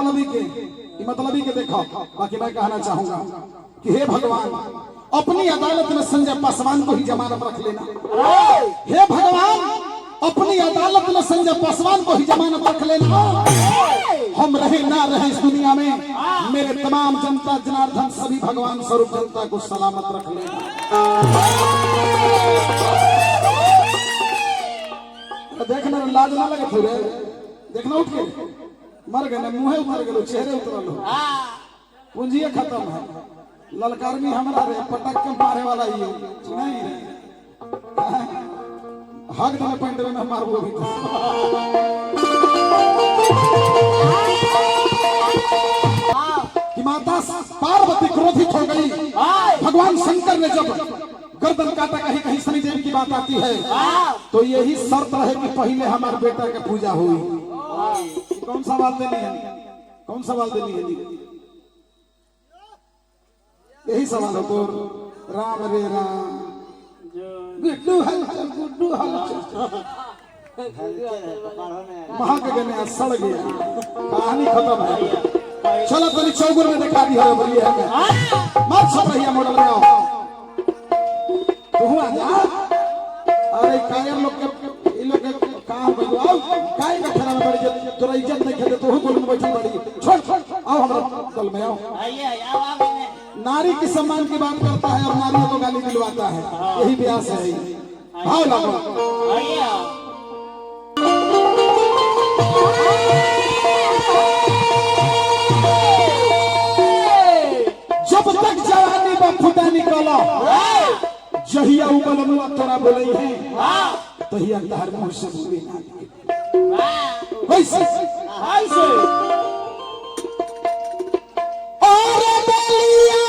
मतलबी के देखो। बाकी मैं कहना चाहूंगा कि हे भगवान, अपनी अदालत में संजय पासवान को ही जमानत रख लेना। हे भगवान, अपनी अदालत में संजय पासवान को ही जमानत रख लेना। हम रहे ना रहे इस दुनिया में, मेरे तमाम जनता जनार्दन सभी भगवान स्वरूप जनता को सलामत रख लेना। देखना लाज ना लगे थोड़े, देखना उठ के मर गए, मुँह उतर गए, चेहरे उतरल हो, पूंजी खत्म है। ललकारमी हमारा रे पटक के मारे वाला ही नहीं रे, हक देने पैंट में मारबो भी कि माता पार्वती क्रोधित हो गई। भगवान शंकर ने जब गर्दन काटा, कहीं कहीं शनि देव की बात आती है, तो यही शर्त रहे कि पहले हमारे बेटा की पूजा हुई। कौन सा बात देनी है, कौन सा बात देनी है, यही सवाल है। तो राम रे राम, गुड्डू हलचल, गुड्डू हलचल, महागगन सड़ गया, कहानी खत्म है। चलो तो चौगुर में दिखा दी है, बोलिए मत सब रहिए मॉडल में आओ तो हुआ जा। अरे कायर लोग के इन लोग के काम कर आओ, काय का खरा में बड़ी तोरा इज्जत नहीं खेते तो बोल में बैठी बड़ी छोड़ छोड़ आओ हमारा दल में आओ। आइए आओ, नारी के सम्मान की बात करता है और नारियों को गाली दिलवाता है, यही व्यास है। भाव लागो आइए। जब तक जवानी में फुटा निकलो, जहिया उमल मुआ तोरा बोले है, तहिया तार मुंह से बोली ना वैसे ऐसे। और बलिया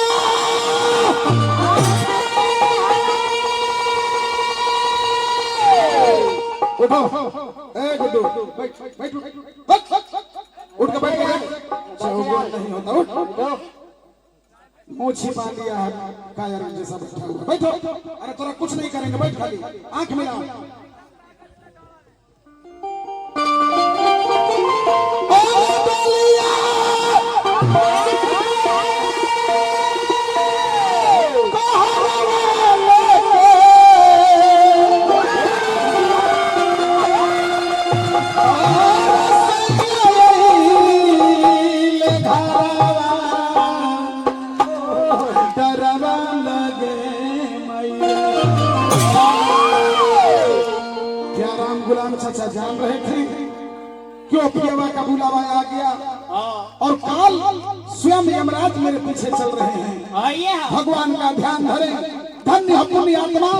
उठो, ए गुड्डू बैठ बैठ उठ के बैठ के, चौगुन नहीं होता, उठ मुंह छिपा लिया है कायर जैसा बैठा हुआ, बैठो। अरे तोरा कुछ नहीं करेंगे, बैठ खाली आंख मिला। चाचा जान रहे थे क्यों पियावा का बुलावा आ गया, और काल स्वयं यमराज मेरे पीछे चल रहे हैं। भगवान का ध्यान धरे, धन्य अपनी आत्मा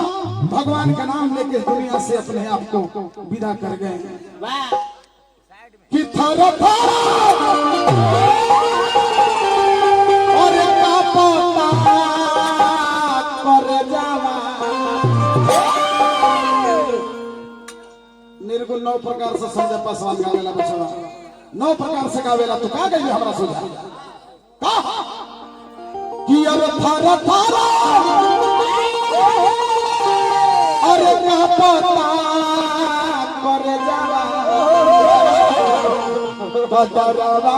भगवान का नाम लेके दुनिया से अपने आप को विदा कर गए। कि थारा थारा और का पता कर जावा। निर्गुण 9 प्रकार से संजय पासवान गावेला बचवा, 9 प्रकार से गावेला। तो का गई हमरा सोचा का कि अरे थारा थारा अरे का पता कर जावा बदरवा।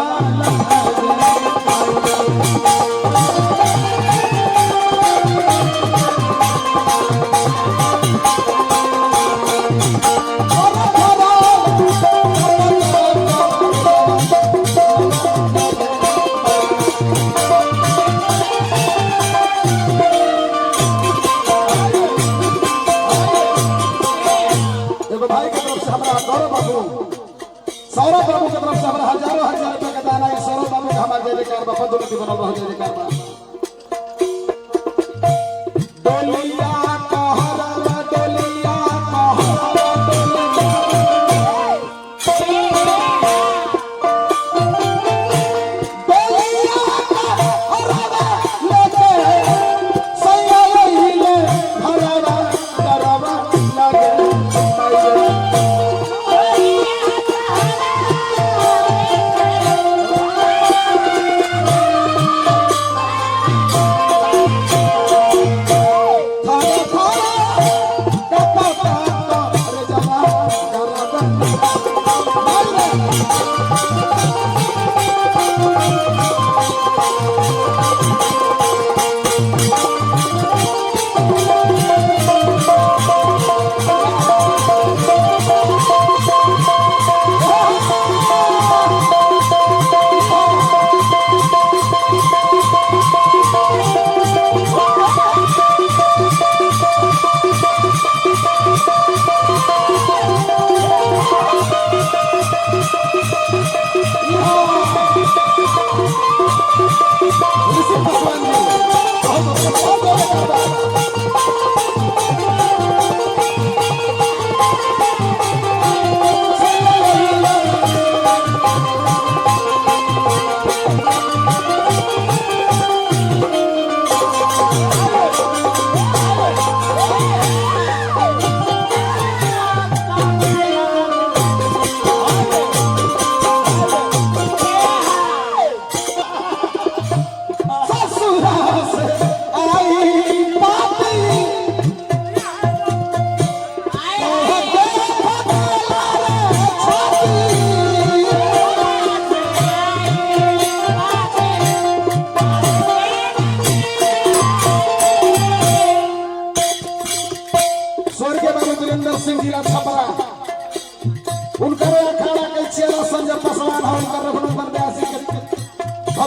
सौरभ बाबू की तरफ से हमारा हजारों हजार रुपए का दाना है। सौरभ बाबू का हमारे जय जयकार बाबा दोनों की बनल रहो, जय जयकार बाबा।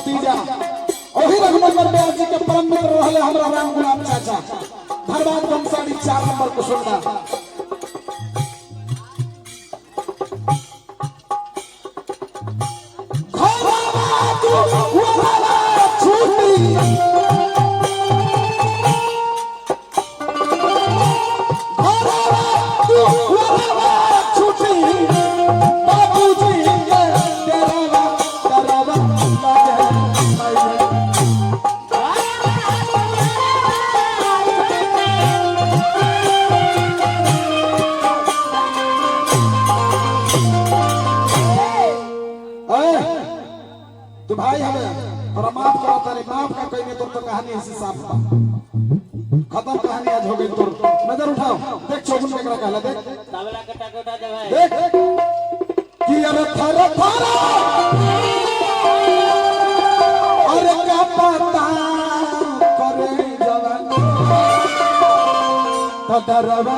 भतीजा वही रघुनंदन व्यास जी के परम मित्र रहले हमरा राम गुलाम चाचा धरवाद वंशाली 4 नंबर कुसुंडा तो भाई हमें थोड़ा माफ करो तारे माफ का कोई नहीं तो कहानी ऐसी साफ खत्म कहानी आज हो गई तो नजर उठाओ देख चौगुन में क्या कहला देख तबला कटा के उठा दे भाई देख कि अरे थारा थारा अरे क्या पता करे जवान तदरवा